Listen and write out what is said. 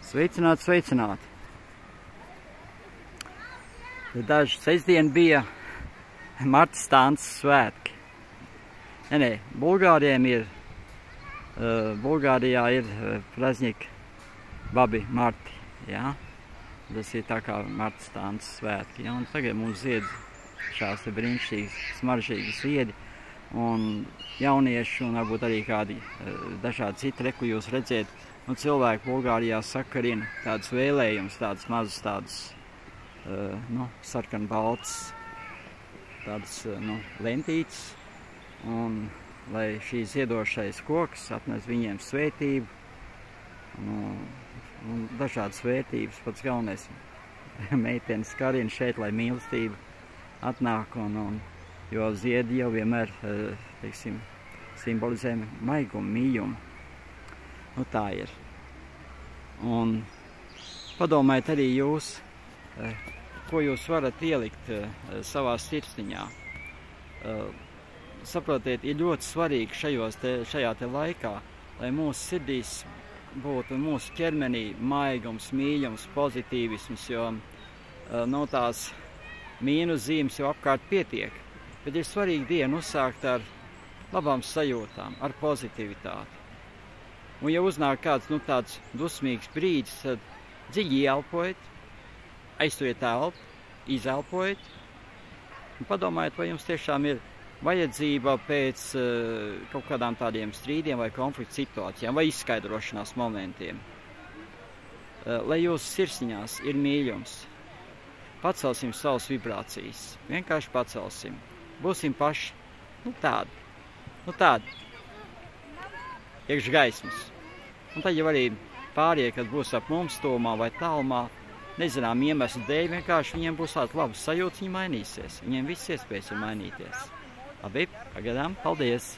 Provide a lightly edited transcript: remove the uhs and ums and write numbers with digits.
Sveicināti, sveicināti! Daži sestdien bija Marta Stāns svētki. Nē, Bulgārijā ir praznik Babi Marti, jā. Tas ir tā kā Marta Stāns svētki, jā. Un tagad mums zied šās te brīnišķīgas, smaržīgas ziedi. Un jaunieši un varbūt arī kādi dažādi citi, ko jūs redzēt, un cilvēki Bulgārijā sakarina tādas vēlējumus, tādas mazas, tādas sarkan-baltas, tādas lentītes, un lai šīs ziedošais koks atnes viņiem svētību, un dažādas vērtības, pats galvenais meitenes karina šeit, lai mīlestība atnāk, jo ziedi jau vienmēr, teiksim, simbolizē maigumu, mījumu. Nu tā ir. Un padomājiet arī jūs, ko jūs varat ielikt savā sirsniņā. Saprotiet, ir ļoti svarīgi šajā te laikā, lai mūsu sirdīs būtu mūsu ķermenī maigums, mīļums, pozitīvisms, jo no tās mīnus zīmes jau apkārt pietiek. Bet ir svarīgi dienu uzsākt ar labām sajūtām, ar pozitivitāti. Un ja uznāk kāds tāds dusmīgs brīdis, tad dziļi ieelpojiet, aizturiet elpu, izelpojiet un padomājiet, vai jums tiešām ir vajadzība pēc kaut kādām tādiem strīdiem vai konfliktu situācijām vai izskaidrošanās momentiem. Lai jūsu sirsniņās ir mīļums, pacelsim savas vibrācijas, vienkārši pacelsim. Būsim paši, tādi, iekš gaismas. Un tad jau arī pārējie, kad būs ap mums tuvumā vai tālumā, nezinām iemeslu dēļ, vienkārši viņiem būs tāds labs sajūts, viņi mainīsies. Viņiem viss iespējas ir mainīties. Labi, pagaidām, paldies!